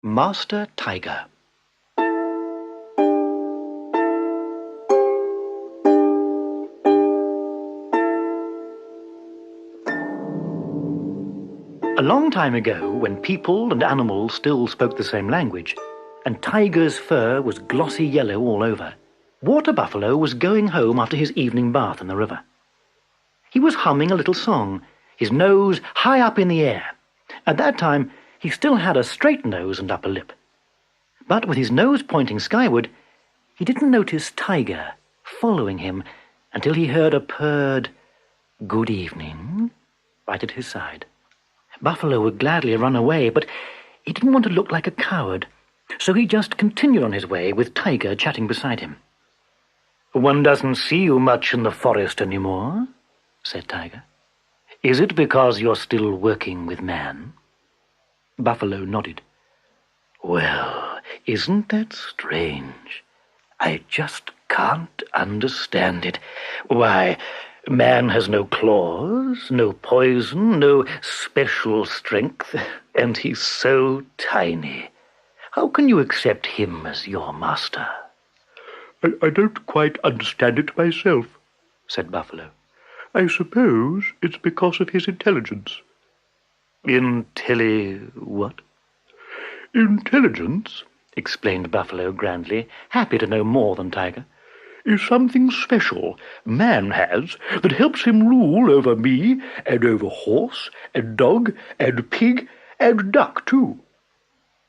Master Tiger. A long time ago, when people and animals still spoke the same language, and Tiger's fur was glossy yellow all over, Water Buffalo was going home after his evening bath in the river. He was humming a little song, his nose high up in the air. At that time, he still had a straight nose and upper lip. But with his nose pointing skyward, he didn't notice Tiger following him until he heard a purred "Good evening" right at his side. Buffalo would gladly run away, but he didn't want to look like a coward, so he just continued on his way with Tiger chatting beside him. "One doesn't see you much in the forest anymore," said Tiger. "Is it because you're still working with man?" Buffalo nodded. "Well, isn't that strange? I just can't understand it. Why, man has no claws, no poison, no special strength, and he's so tiny. How can you accept him as your master?" I don't quite understand it myself," said Buffalo. "I suppose it's because of his intelligence." What? "Intelligence," explained Buffalo grandly, happy to know more than Tiger, "is something special man has that helps him rule over me and over horse and dog and pig and duck too."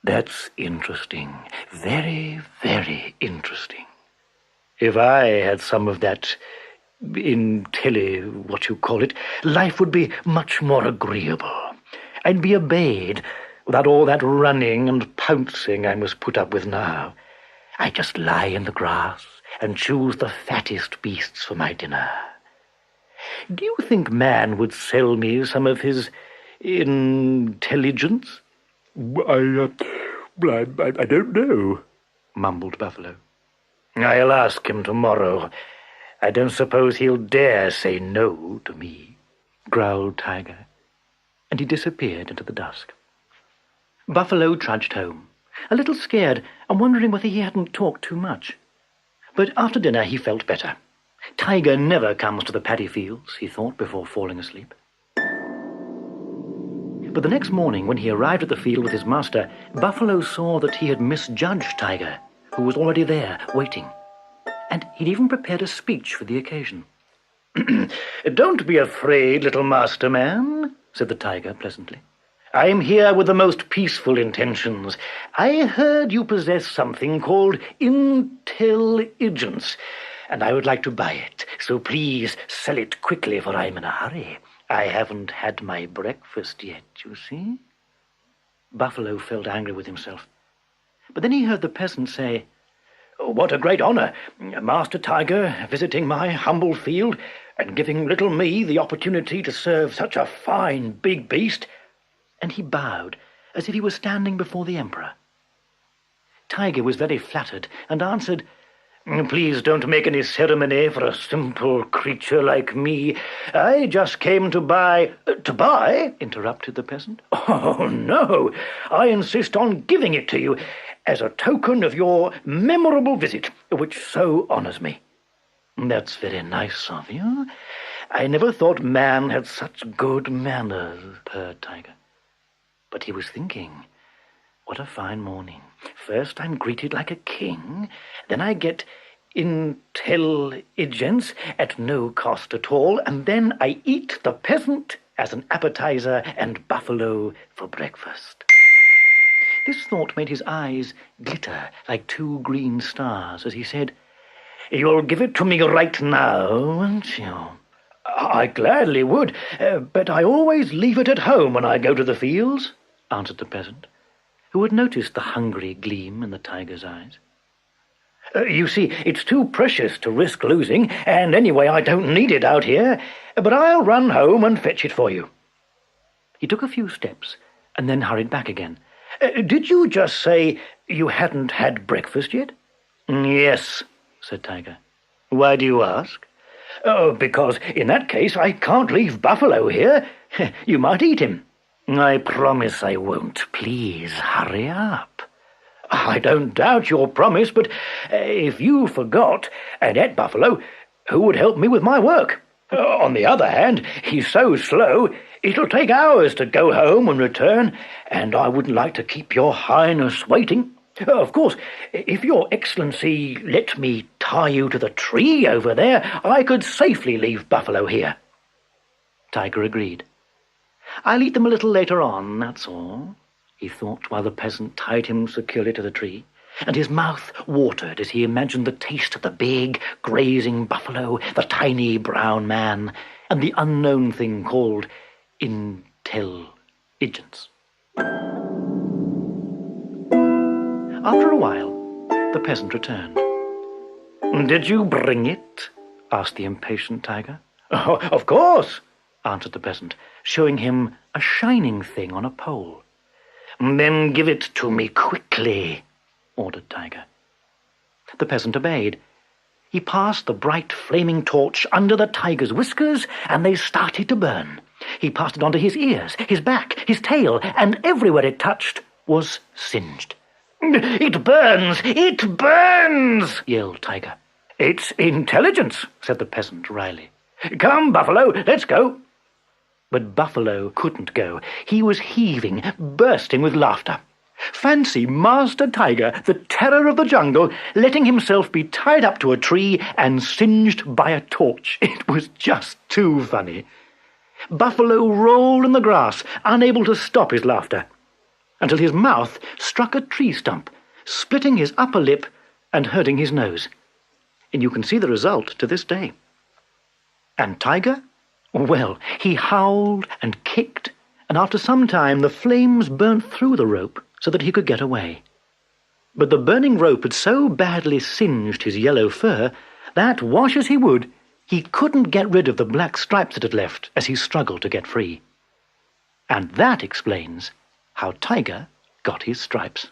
"That's interesting. Very, very interesting. If I had some of that life would be much more agreeable. I'd be obeyed without all that running and pouncing I must put up with now. I just lie in the grass and choose the fattest beasts for my dinner. Do you think man would sell me some of his intelligence?" I don't know," mumbled Buffalo. "I'll ask him tomorrow. I don't suppose he'll dare say no to me," growled Tiger, and he disappeared into the dusk. Buffalo trudged home, a little scared and wondering whether he hadn't talked too much. But after dinner he felt better. Tiger never comes to the paddy fields, he thought before falling asleep. But the next morning, when he arrived at the field with his master, Buffalo saw that he had misjudged Tiger, who was already there, waiting. And he'd even prepared a speech for the occasion. "Don't be afraid, little master man," said the Tiger pleasantly. "I'm here with the most peaceful intentions. I heard you possess something called intelligence, and I would like to buy it. So please sell it quickly, for I'm in a hurry. I haven't had my breakfast yet, you see." Buffalo felt angry with himself. But then he heard the peasant say, "What a great honor, Master Tiger visiting my humble field and giving little me the opportunity to serve such a fine big beast." And he bowed as if he were standing before the emperor. Tiger was very flattered and answered, "Please don't make any ceremony for a simple creature like me. I just came to buy—" "To buy?" interrupted the peasant. "Oh, no, I insist on giving it to you as a token of your memorable visit, which so honors me." "That's very nice of you. I never thought man had such good manners," purred Tiger. But he was thinking, what a fine morning. First I'm greeted like a king, then I get intelligence at no cost at all, and then I eat the peasant as an appetizer and Buffalo for breakfast. This thought made his eyes glitter like two green stars as he said, "You'll give it to me right now, won't you?" "I gladly would, but I always leave it at home when I go to the fields," answered the peasant, who had noticed the hungry gleam in the Tiger's eyes. "You see, it's too precious to risk losing, and anyway I don't need it out here, but I'll run home and fetch it for you." He took a few steps and then hurried back again. "Did you just say you hadn't had breakfast yet?" "Yes," said Tiger. "Why do you ask?" "Oh, because in that case I can't leave Buffalo here. You might eat him." "I promise I won't. Please hurry up." I don't doubt your promise, but if you forgot and ate Buffalo, who would help me with my work? On the other hand, he's so slow, it'll take hours to go home and return, and I wouldn't like to keep your Highness waiting. Of course, if your Excellency let me tie you to the tree over there, I could safely leave Buffalo here. Tiger agreed. I'll eat them a little later on, that's all, he thought, while the peasant tied him securely to the tree, and his mouth watered as he imagined the taste of the big, grazing buffalo, the tiny brown man, and the unknown thing called intelligence. After a while, the peasant returned. "Did you bring it?" asked the impatient tiger. "Oh, of course," answered the peasant, showing him a shining thing on a pole. "Then give it to me quickly," ordered Tiger. The peasant obeyed. He passed the bright flaming torch under the tiger's whiskers, and they started to burn. He passed it onto his ears, his back, his tail, and everywhere it touched was singed. "It burns! It burns!" yelled Tiger. "It's intelligence," said the peasant wryly. "Come, Buffalo, let's go." But Buffalo couldn't go. He was heaving, bursting with laughter. Fancy Master Tiger, the terror of the jungle, letting himself be tied up to a tree and singed by a torch. It was just too funny. Buffalo rolled in the grass, unable to stop his laughter, until his mouth struck a tree stump, splitting his upper lip and hurting his nose. And you can see the result to this day. And Tiger? Well, he howled and kicked, and after some time the flames burnt through the rope so that he could get away. But the burning rope had so badly singed his yellow fur that, wash as he would, he couldn't get rid of the black stripes it had left as he struggled to get free. And that explains how Tiger got his stripes.